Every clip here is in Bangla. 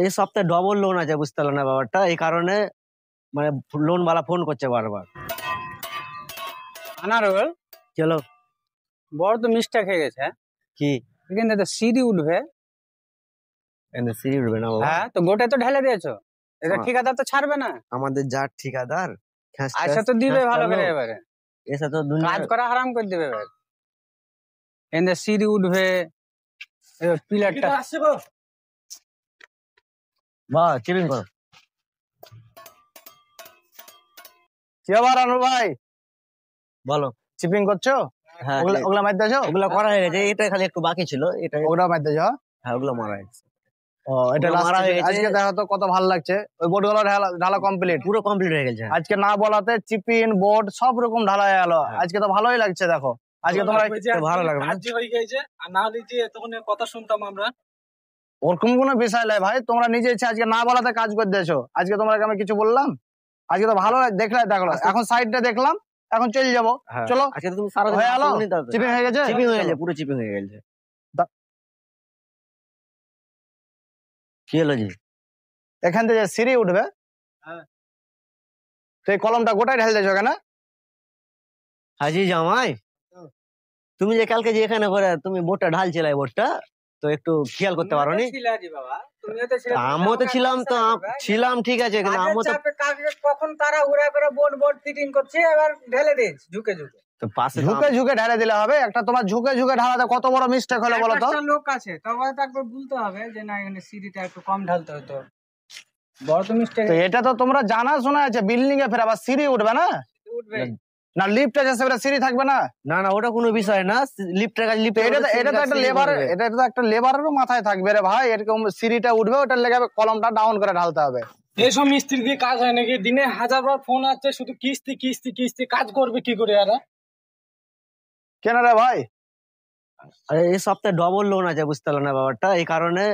এই সপ্তাহে ডবল লোন আছে, বুঝতে পারলো না ব্যাপারটা। এই কারণে মানে লোন বালা ফোন করছে বারবার। আনারুল, চলো। বড় তো মিস্টেক হয়ে গেছে। কি? এখানে তো সিঁড়ি উঠবে। সিঁড়ি উঠবে না বাবা? হ্যাঁ, তো গোটাই তো ঢেলে দিয়েছো। এটা ঠিকাদার তো ছাড়বে না। আমাদের যার ঠিকাদার আচ্ছা তো দিবে ভালো করে। এবারে এসে তো কাজ করা হারাম করে দিবে। এবার এখানে সিঁড়ি উঠবে, পিলারটা বাহ চিপিং করো। কি আবার আনু ভাই বলো। চিপিং করছো? হ্যাঁ, ওগুলা মারতেছো? ওগুলা করা হয়ে গেছে, এটা খালি একটু বাকি ছিল। এটা ওগুলা মারতেছো? হ্যাঁ, ওগুলো মারা গেছে। ও, এটা মারা হয়ে গেছে। আজকে দেখো তো কত ভালো লাগছে। ওই বোর্ড গুলো ঢালা কমপ্লিট, পুরো কমপ্লিট হয়ে গেছে। আজকে না বলাতে চিপিং বোর্ড সব রকম ঢালা হয়ে গেল। আজকে তো ভালোই লাগছে। দেখো আজকে তোমরা ভালো লাগবে না হয়ে গেছে। আর না দিতে তখন কথা শুনতাম আমরা। ওরকম কোনো বিষয় নাই ভাই, তোমরা নিজে ইচ্ছে আজকে না বলাতে কাজ করে দিয়েছো। আজকে তোমরা আমি কিছু বললাম? আজকে তো ভালো দেখলে, দেখলো এখন সাইডটা দেখলাম, এখন চলে যাবো। চলো। আজকে তুমি সারা হয়ে গেল, চিপিং হয়ে গেছে, চিপিং হয়ে গেছে, পুরো চিপিং হয়ে গেছে। কি হলো জি? এখান থেকে সিঁড়ি উঠবে, সেই কলমটা গোটাই ঢেলে দিয়েছো কেন? হাজি জামাই, তুমি যে কালকে যে এখানে করে তুমি বোটটা ঢালছিলে, বোটটা তো একটু খেয়াল করতে পারো নি? আমিও তো ছিলাম, তো ছিলাম ঠিক আছে, কিন্তু আমিও তো কখন তারা উড়া করে বোর্ড ফিটিং করছে, এবার ঢেলে দিয়েছে ঝুঁকে ঝুঁকে। পাশে ঝুঁকে ঝুঁকে ঢেলে দিলে হবে? একটা তোমার ঝুঁকে ঝুঁকে ঢালাতে কত বড় মিস্টেক হলো বলো তো? লোক আছে তবে তো একবার বলতে হবে যে না, এখানে সিঁড়িটা একটু কম ঢালতে হতো। বড় তো মিস্টেক। এটা তো তোমরা জানা শোনা আছে, বিল্ডিং এ ফের আবার সিঁড়ি উঠবে না? উঠবে না, লিফট আছে সেটা সিঁড়ি থাকবে না? না না, ওটা কোনো বিষয় না। লিফটের কাজ লিফট, এটা তো একটা লেবার, এটা তো একটা লেবারেরও মাথায় থাকবে রে ভাই। এরকম সিঁড়িটা উঠবে, ওটার লেগে কলমটা ডাউন করে ঢালতে হবে। এইসব মিস্ত্রি দিয়ে কাজ হয় নাকি? দিনে 1000 বার ফোন আসছে, শুধু কিস্তি কিস্তি কিস্তি। কাজ করবে কি করে এরা? কেন রে ভাই? আরে এই সপ্তাহে ডবল লোন আছে, বুঝতে পারলো না ব্যাপারটা। এই কারণে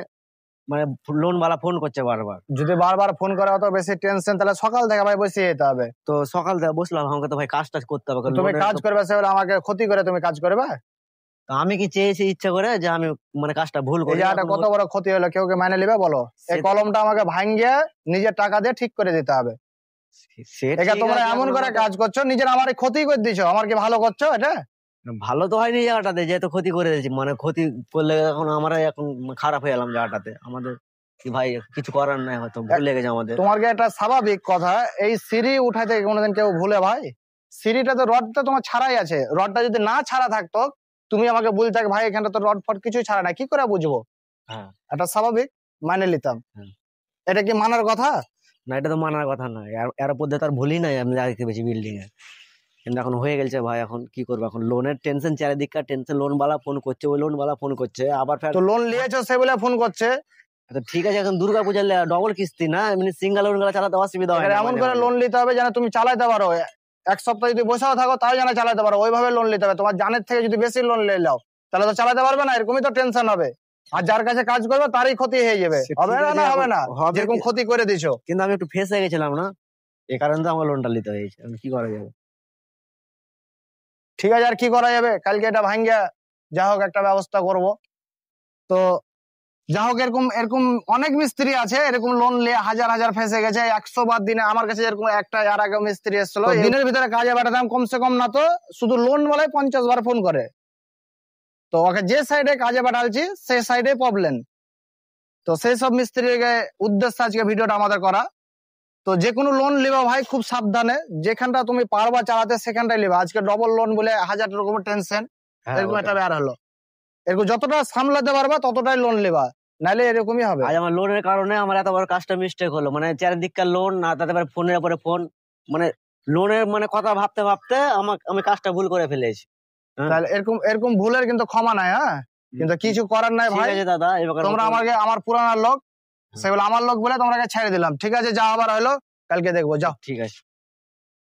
মানে লোন বালা ফোন করছে বারবার। যদি বারবার ফোন করে অত বেশি টেনশন, তাহলে সকাল থেকে ভাই বসে যেতে হবে। তো সকাল থেকে বসলাম, আমাকে তো ভাই কাজ টাজ করতে হবে। তুমি কাজ করবে সেগুলো আমাকে ক্ষতি করে তুমি কাজ করবে? আমি কি চেয়েছি ইচ্ছা করে যে আমি মানে কাজটা ভুল করি? কত বড় ক্ষতি হলো, কেউ কে মানে নিবে বলো? এই কলমটা আমাকে ভাঙিয়ে নিজের টাকা দিয়ে ঠিক করে দিতে হবে। এটা তোমরা এমন করে কাজ করছো, নিজের আমার ক্ষতি করে দিচ্ছ। আমার কি ভালো করছো? এটা ভালো তো হয়নি জায়গাটাতে, যেহেতু ক্ষতি করে দিয়েছি, মানে ক্ষতি করলে এখন আমরা এখন খারাপ হয়ে গেলাম জায়গাটাতে। আমাদের কি ভাই কিছু করার নাই, হয়তো ভুলে গেছে আমাদের। তোমার কি একটা স্বাভাবিক কথা, এই সিঁড়ি উঠাতে কোনোদিন কেউ ভুলে ভাই? সিঁড়িটা তো রডটা তোমার ছাড়াই আছে। রডটা যদি না ছাড়া থাকতো, তুমি আমাকে বলতে ভাই এখানটা তো রড ফড কিছুই ছাড়া নাই, কি করে বুঝবো? হ্যাঁ, এটা স্বাভাবিক, মানে নিতাম। এটা কি মানার কথা? না, এটা তো মানার কথা না। এর মধ্যে তার ভুলই নাই, আমি আগে পেয়েছি বিল্ডিং এ। কিন্তু এখন হয়ে গেছে ভাই, এখন কি করবো? এখন লোনের টেনশন, চারিদিককার টেনশন। লোন বালা ফোন করছে, ওই লোন বালা ফোন করছে আবার। তো লোন নিয়েছো সে বলে ফোন করছে? তো ঠিক আছে, এখন দুর্গা পূজার ডবল কিস্তি না, এমনি সিঙ্গেল লোন গুলা চালাতে অসুবিধা হয়। এমন করে লোন নিতে হবে যেন তুমি চালাতে পারো। এক সপ্তাহ যদি বসেও থাকো তাও যেন চালাতে পারো, ওইভাবে লোন নিতে হবে। তোমার জানের থেকে যদি বেশি লোন নিয়ে নাও, তাহলে তো চালাতে পারবে না। এরকমই তো টেনশন হবে। আর যার কাছে কাজ করবে তারই ক্ষতি হয়ে যাবে। হবে না? না হবে না, যেরকম ক্ষতি করে দিছো। কিন্তু আমি একটু ফেঁসে গেছিলাম না, এই কারণে তো আমার লোনটা নিতে হয়েছে। আমি কি করা যাবে? ঠিক আছে, আর কি করা যাবে? কালকে এটা ভাঙ্গিয়া যা হোক একটা ব্যবস্থা করব। তো যা হোক, এরকম এরকম অনেক মিস্ত্রি আছে, এরকম লোন নিয়ে হাজার হাজার ফেঁসে গেছে। 100 বার দিনে আমার কাছে এরকম একটা আর আগে মিস্ত্রি এসেছিল, দিনের ভিতরে কাজে পাঠাতাম কমসে কম না তো শুধু লোন বলে 50 বার ফোন করে। তো ওকে যে সাইডে কাজে পাঠাচ্ছি সেই সাইডে প্রবলেম। তো সেই সব মিস্ত্রিকে উদ্দেশ্যে আজকে ভিডিওটা আমাদের করা। তো যে কোনো লোন লিবা ভাই খুব সাবধানে, যেখানটা তুমি পারবা চালাতে সেখানটাই লিবা। আজকে ডবল লোন বলে 1000 রকমের টেনশন, এরকম একটা ব্যাপার হলো। এরকম যতটা সামলাতে পারবা ততটাই লোন লিবা, নাইলে এরকমই হবে। আজ আমার লোনের কারণে আমার এত বড় কাজটা মিস্টেক হলো। মানে চারিদিককার লোন, না তাতে ফোনের উপরে ফোন, মানে লোনের মানে কথা ভাবতে ভাবতে আমি কাজটা ভুল করে ফেলেছি। তাহলে এরকম এরকম ভুলের কিন্তু ক্ষমা নাই। হ্যাঁ, কিন্তু কিছু করার নাই ভাই। দাদা, তোমরা আমাকে, আমার পুরানা লোক, সেগুলো আমার লোক বলে তোমরা ছেড়ে দিলাম। ঠিক আছে, যা আবার হলো কালকে দেখবো, যাও। ঠিক আছে।